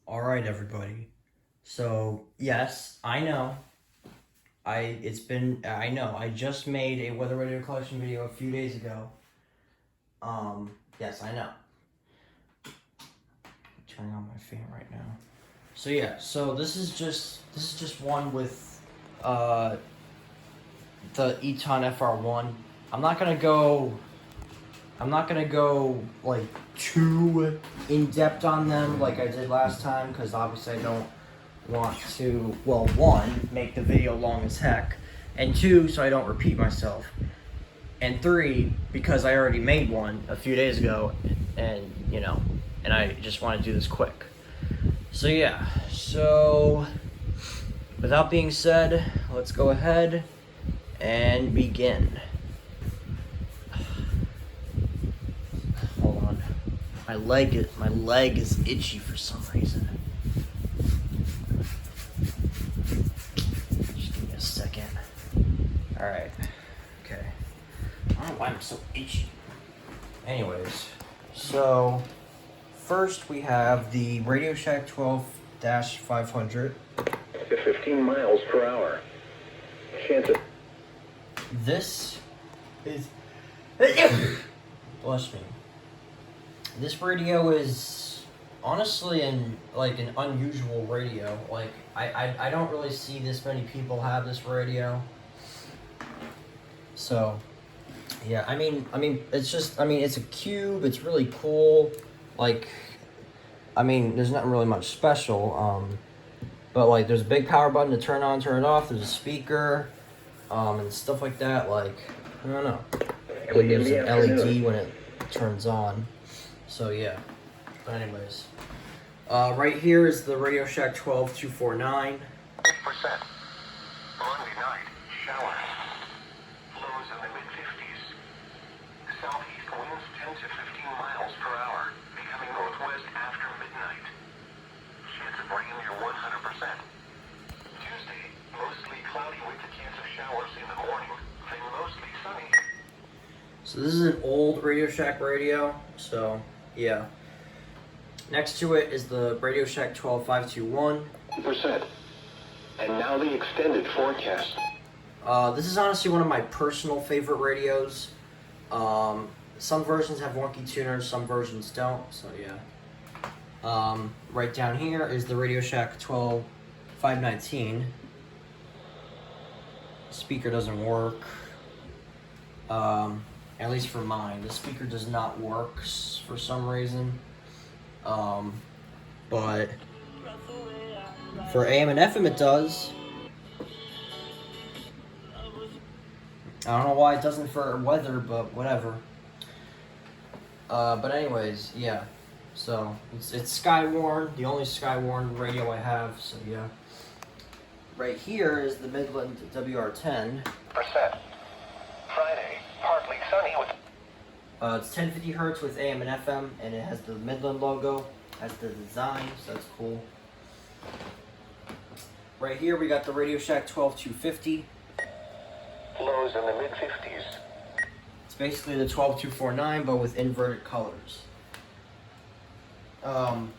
All right, everybody. So yes, I know. I know. I just made a weather radio collection video a few days ago. Yes, I know. Turning on my fan right now. So yeah, so this is just one with the Eton FR1. I'm not gonna go like too in depth on them like I did last time because obviously I don't want to, well, one, make the video long as heck, and two, so I don't repeat myself, and three, because I already made one a few days ago, and and I just want to do this quick. So yeah, so without being said, let's go ahead and begin. Hold on, my leg is itchy for some reason. Alright. Okay. I don't know why I'm so itchy. Anyways, so first we have the Radio Shack 12-500. To 15 miles per hour. Chance of... This is... Bless me. This radio is honestly an unusual radio. Like, I don't really see this many people have this radio. So, yeah, I mean, it's just, it's a cube, it's really cool, like, there's nothing really much special, but, like, there's a big power button to turn on, turn it off, there's a speaker, and stuff like that, like, I don't know, there's an LED when it turns on, so, yeah, but anyways, right here is the Radio Shack 12249. 8%. Monday night, shower. Lows in the mid-50s. Southeast winds 10 to 15 miles per hour, becoming northwest after midnight. Chance of rain near 100%. Tuesday, mostly cloudy with a chance of showers in the morning, then mostly sunny. So this is an old Radio Shack radio, so yeah. Next to it is the Radio Shack 12521. Percent. And now the extended forecast. This is honestly one of my personal favorite radios. Some versions have wonky tuners, some versions don't, so yeah. Right down here is the Radio Shack 12519. Speaker doesn't work. At least for mine. The speaker does not work for some reason. But for AM and FM it does. I don't know why it doesn't for weather, but whatever. But anyways, yeah. So it's Skywarn, the only Skywarn radio I have. So yeah. Right here is the Midland WR10. Percent. Friday, partly sunny with... It's 1050 hertz with AM and FM, and it has the Midland logo as the design, so that's cool. Right here we got the Radio Shack 12250. Lows in the mid-50s. It's basically the 12249, but with inverted colors. Recom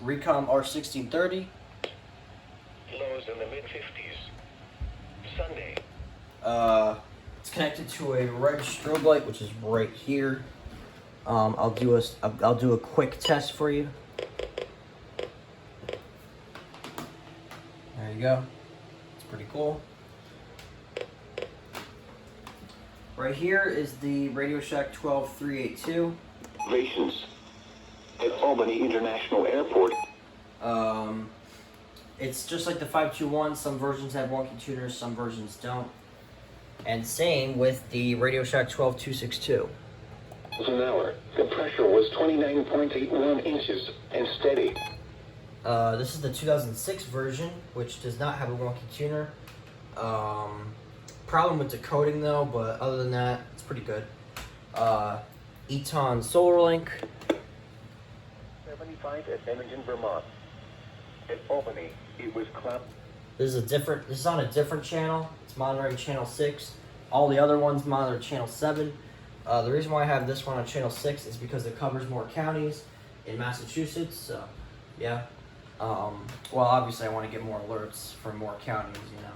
R1630. Lows in the mid-50s. Sunday. It's connected to a red strobe light, which is right here. I'll do a quick test for you. There you go. It's pretty cool. Right here is the Radio Shack 12382. Operations at Albany International Airport. It's just like the 521. Some versions have wonky tuners, some versions don't. And same with the Radio Shack 12262. An hour. The pressure was 29.81 inches and steady. This is the 2006 version, which does not have a wonky tuner. Problem with decoding though, but other than that, it's pretty good. Eton SolarLink. 75 at Bennington, Vermont. At Albany, it was cloud. This is on a different channel. It's monitoring channel 6. All the other ones monitor channel 7. The reason why I have this one on channel 6 is because it covers more counties in Massachusetts, so yeah. Well, obviously I want to get more alerts for more counties, you know,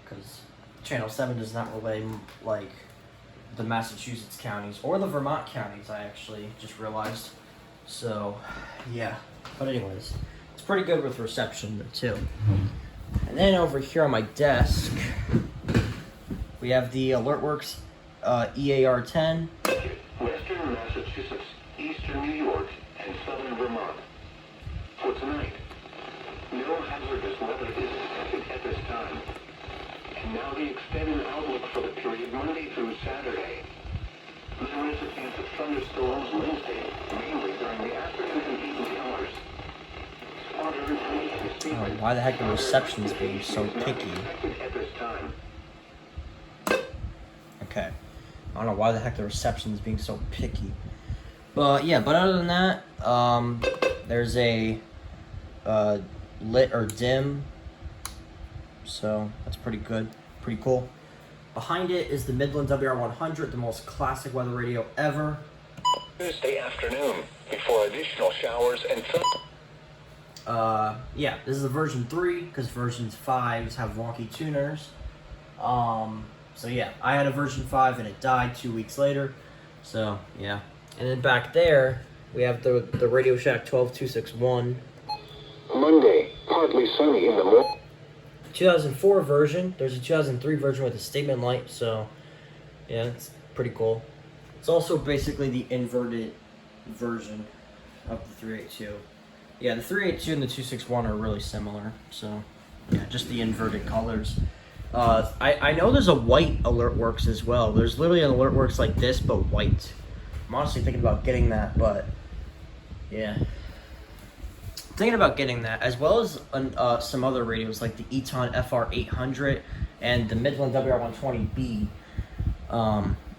because Channel 7 does not relay like the Massachusetts counties or the Vermont counties, I actually just realized. So, yeah. But anyways, it's pretty good with reception too. And then over here on my desk, we have the AlertWorks EAR10. Western Massachusetts, Eastern New York, and Southern Vermont. For tonight, no hazardous weather is expected at this time. And now the extended outlook for the period Monday through Saturday. There is a chance of thunderstorms Wednesday, mainly during the afternoon and evening hours. Spot information is Oh, why the heck the reception's being so picky? at this time. Okay. I don't know why the heck the reception's being so picky. But yeah, but other than that, there's a lit or dim. So that's pretty good. Pretty cool. Behind it is the Midland WR100, the most classic weather radio ever. Tuesday afternoon, before additional showers and Yeah, this is the version 3, because versions 5s have wonky tuners. So yeah, I had a version 5 and it died 2 weeks later. So yeah. And then back there, we have the Radio Shack 12261. Monday, partly sunny in the morning. 2004 version. There's a 2003 version with a statement light, so yeah, it's pretty cool. It's also basically the inverted version of the 382. Yeah, the 382 and the 261 are really similar, so yeah, just the inverted colors. I know there's a white AlertWorks as well. There's literally an AlertWorks like this, but white. I'm honestly thinking about getting that, but yeah. Thinking about getting that, as well as some other radios like the Eton FR800 and the Midland WR120B.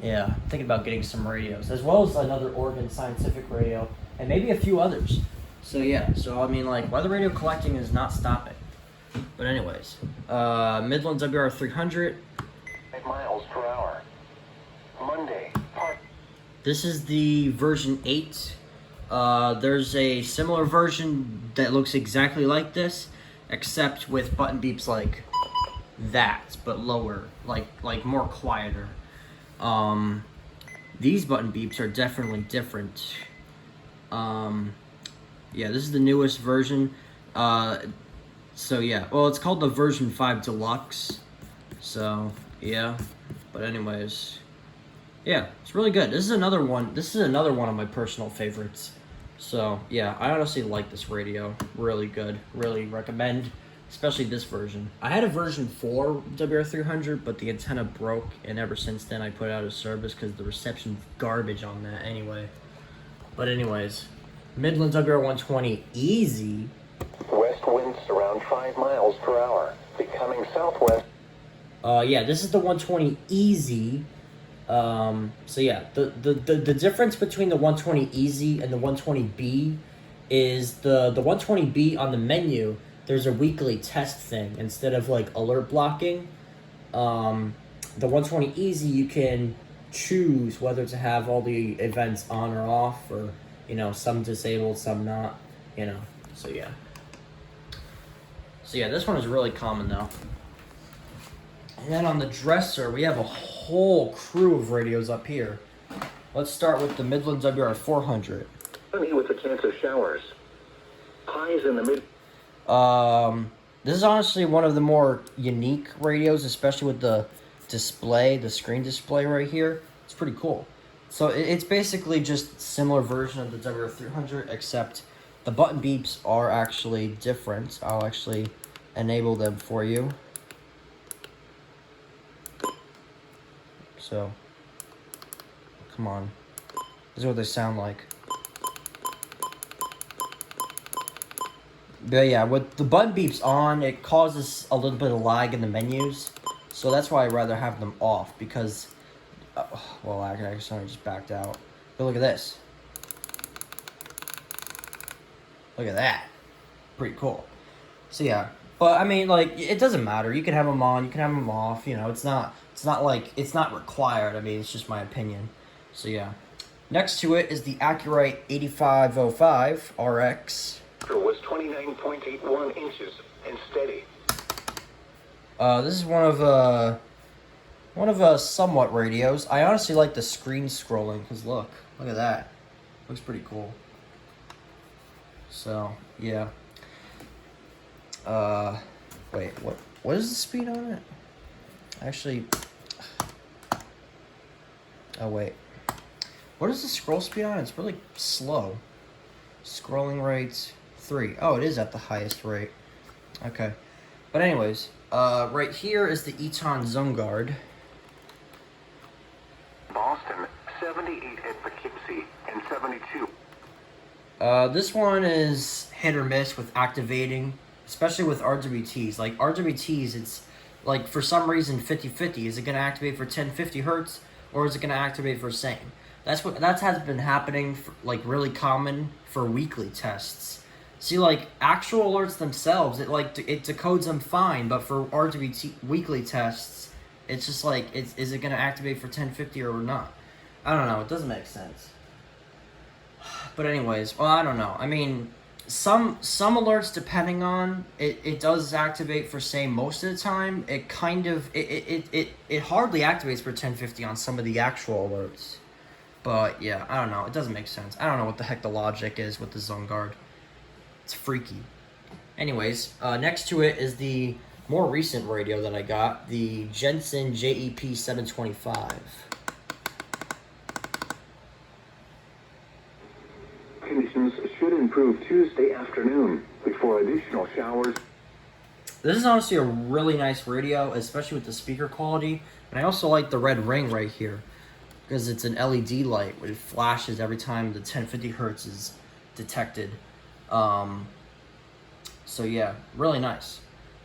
Yeah, thinking about getting some radios, as well as another Oregon Scientific radio, and maybe a few others. So yeah, so I mean, like, weather radio collecting is not stopping. But anyways, Midland WR300. 5 miles per hour. Monday, This is the version 8. There's a similar version that looks exactly like this, except with button beeps like that, but lower, like more quieter. These button beeps are definitely different. Yeah, this is the newest version. So yeah, well, it's called the version 5 Deluxe. So yeah, but anyways, yeah, it's really good. This is another one. This is another one of my personal favorites. So yeah, I honestly like this radio. Really good. Really recommend, especially this version. I had a version 4 WR300, but the antenna broke, and ever since then I put it out of service because the reception's garbage on that anyway. But anyways, Midland WR120 Easy. west winds around 5 miles per hour, becoming southwest. Yeah, this is the 120 Easy. So yeah, the difference between the 120 Easy and the 120B is the 120B on the menu, there's a weekly test thing instead of like alert blocking. The 120 Easy, you can choose whether to have all the events on or off, or, you know, some disabled, some not, you know. So yeah. So yeah, this one is really common though. And then on the dresser, we have a whole crew of radios up here. Let's start with the Midland WR400. Sunny with a chance of showers. Highs in the mid. This is honestly one of the more unique radios, especially with the display, the screen display right here. It's pretty cool. So it's basically just a similar version of the WR300, except the button beeps are actually different. I'll actually enable them for you. So, come on. This is what they sound like. But yeah, with the button beeps on, it causes a little bit of lag in the menus. So that's why I'd rather have them off, because... well, I just backed out. But look at this. Look at that. Pretty cool. So yeah. But, I mean, like, it doesn't matter. You can have them on, you can have them off. You know, it's not like, it's not required. I mean, it's just my opinion. So yeah. Next to it is the Accurite 8505 RX. was 29.81 inches and steady. This is one of somewhat radios. I honestly like the screen scrolling because look at that. Looks pretty cool. So yeah. Wait, what is the speed on it? Actually, oh wait, what is the scroll speed on it? It's really slow. Scrolling rates 3. Oh, it is at the highest rate. Okay, but anyways, right here is the Eton Zone Guard. Boston, 78 at Poughkeepsie, and 72. This one is hit or miss with activating, especially with RWTs. Like RWTs, it's like for some reason 50-50. Is it going to activate for 1050 hertz or is it going to activate for same? That has been happening for, like really common for weekly tests. See, like actual alerts themselves, it decodes them fine, but for RWT weekly tests, it's just like is it going to activate for 1050 or not? I don't know. It doesn't make sense. But anyways, well, I don't know. I mean, some alerts, depending on it does activate for same most of the time. It kind of it hardly activates for 1050 on some of the actual alerts. But yeah, I don't know. It doesn't make sense. I don't know what the heck the logic is with the Zone Guard. It's freaky. Anyways, next to it is the more recent radio that I got, the Jensen JEP 725. Conditions should improve Tuesday afternoon before additional showers. This is honestly a really nice radio, especially with the speaker quality. And I also like the red ring right here because it's an LED light, which flashes every time the 1050 hertz is detected. So yeah, really nice.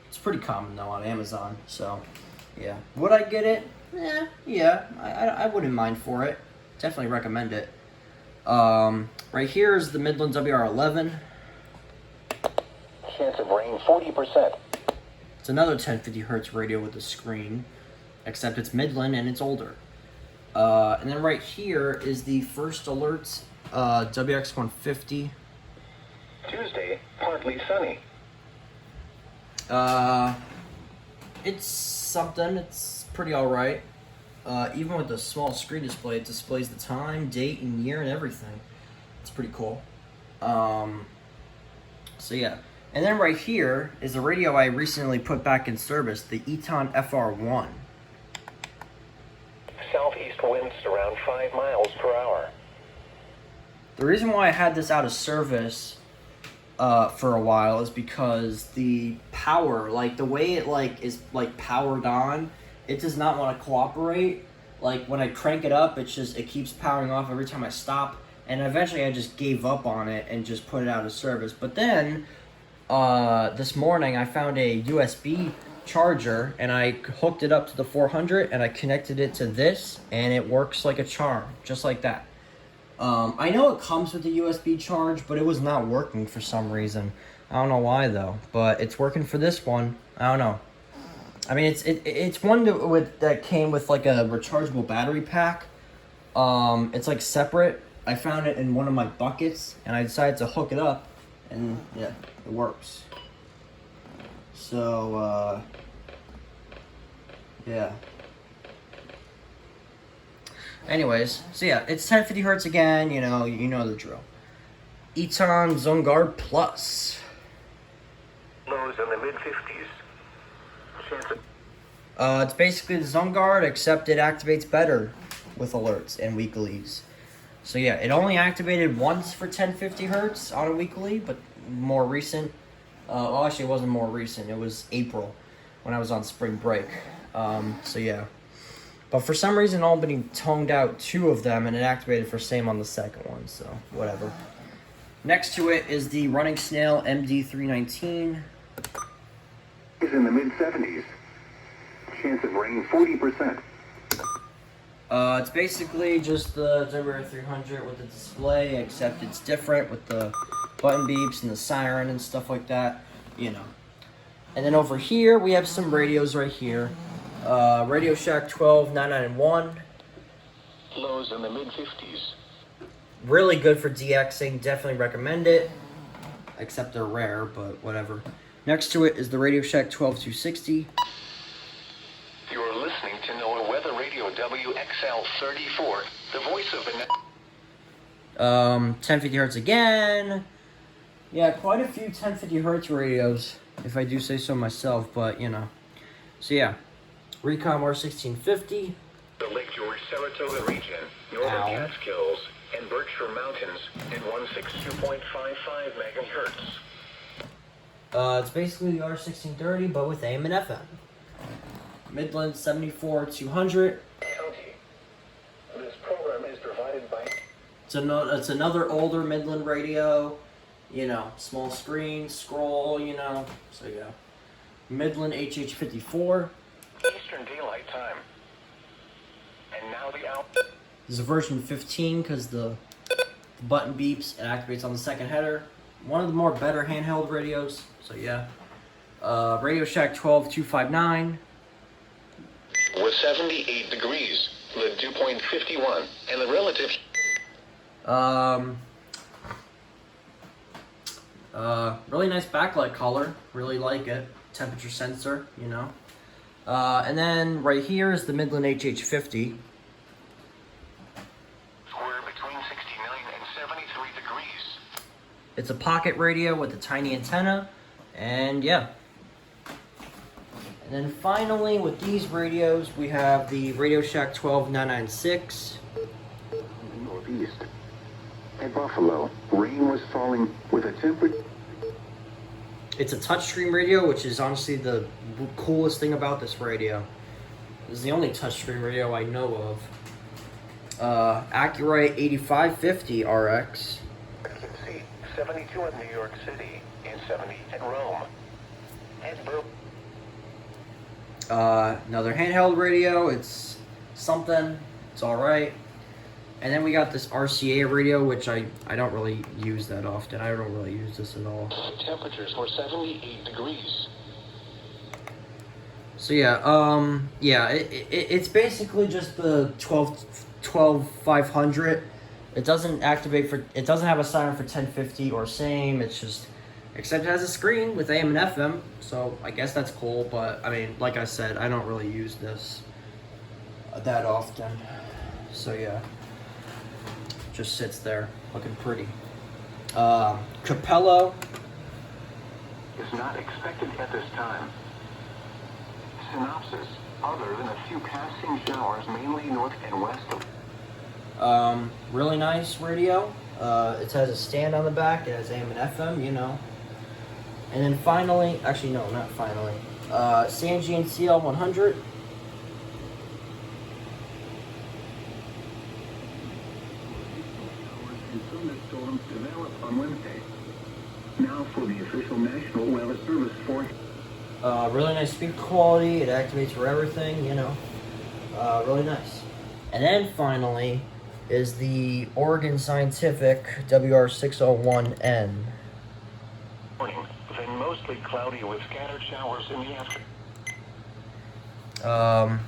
It's pretty common though on Amazon. So yeah, would I get it? Yeah, I wouldn't mind for it. Definitely recommend it. Right here is the Midland WR11. Chance of rain 40%. It's another 1050 hertz radio with a screen, except it's Midland and it's older. And then right here is the First Alerts WX150. Tuesday, partly sunny. It's something. It's pretty alright. Even with the small screen display, it displays the time, date, and year, and everything. It's pretty cool. So yeah. And then right here is a radio I recently put back in service, the Eton FR1. Southeast winds around 5 miles per hour. The reason why I had this out of service for a while is because the power, like the way it is powered on, it does not want to cooperate. Like when I crank it up, it keeps powering off every time I stop, and eventually I just gave up on it and just put it out of service. But then this morning I found a USB charger and I hooked it up to the 400 and I connected it to this, and it works like a charm, just like that. I know it comes with a USB charge, but it was not working for some reason. I don't know why though, but it's working for this one. I don't know. I mean, it's one that came with like a rechargeable battery pack. It's like separate. I found it in one of my buckets, and I decided to hook it up, and yeah, it works. So yeah. Anyways, so yeah, it's 1050 hertz again. You know the drill. Eton Zone Guard Plus. Lows in the mid-50s. It's basically the Zone Guard, except it activates better with alerts and weeklies. So yeah, it only activated once for 1050 hertz on a weekly, but more recent. Well, actually, it wasn't more recent. It was April when I was on spring break. So yeah. But for some reason, Albany toned out 2 of them, and it activated for same on the second one, so whatever. Next to it is the Running Snail MD319. Is in the mid-70s. Chance of rain 40%. It's basically just the WR300 with the display, except it's different with the button beeps and the siren and stuff like that, you know. And then over here, we have some radios right here. Radio Shack 12 991. Lows in the mid-50s. Really good for DXing, definitely recommend it. except they're rare, but whatever. Next to it is the Radio Shack 12260. You're listening to NOAA Weather Radio WXL34, the voice of the 1050 hertz again. Yeah, quite a few 1050 hertz radios, if I do say so myself, but you know. So yeah, Recom R1650. the Lake George Saratoga region, northern Ow. Catskills, and Berkshire Mountains at 162.55 megahertz. It's basically the R1630, but with AM and FM. Midland 74-200. County. This program is provided by... It's another older Midland radio. You know, small screen, scroll, you know. So yeah. Midland HH54. Eastern Daylight Time. And now the hour... This is a version 15 because the button beeps. It activates on the second header. One of the more better handheld radios. So yeah. Radio Shack 12259. Was 78 degrees, the dew point 51, and the relative... Really nice backlight color. Really like it. Temperature sensor, you know. And then right here is the Midland HH50. We're between 69 and 73 degrees. It's a pocket radio with a tiny antenna. And yeah. And then finally with these radios we have the Radio Shack 12996. Northeast. At Buffalo, rain was falling with a temperature... It's a touchscreen radio, which is honestly the coolest thing about this radio. This is the only touchscreen radio I know of. Accuray 8550 RX. See, 72 in New York City and 70 at Rome. And Another handheld radio. It's something. It's alright. And then we got this RCA radio, which I don't really use that often. I don't really use this at all. temperatures were 78 degrees. So yeah, it's basically just the 12500. It doesn't activate for, it doesn't have a siren for 1050 or same. It's just, except it has a screen with AM and FM. So I guess that's cool, but I mean, like I said, I don't really use this that often. So yeah, just sits there looking pretty. Capello. Is not expected at this time. Synopsis, other than a few passing showers, mainly north and west of... Really nice radio. It has a stand on the back. It has AM and FM, you know. And then finally, actually no, not finally. Sangean CL100. Storms develop on Wednesday. Now for the official National Weather Service forecast. Really nice speed quality. It activates for everything, you know. Really nice. And then finally is the Oregon Scientific WR601N. Morning, then mostly cloudy with scattered showers in the afternoon.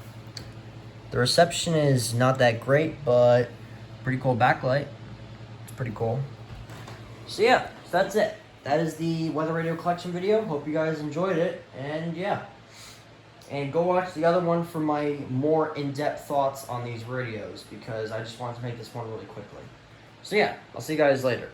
The reception is not that great, but pretty cool backlight. It's pretty cool. So yeah, so that's it. That is the weather radio collection video. Hope you guys enjoyed it. And yeah. And go watch the other one for my more in-depth thoughts on these radios, because I just wanted to make this one really quickly. So yeah, I'll see you guys later.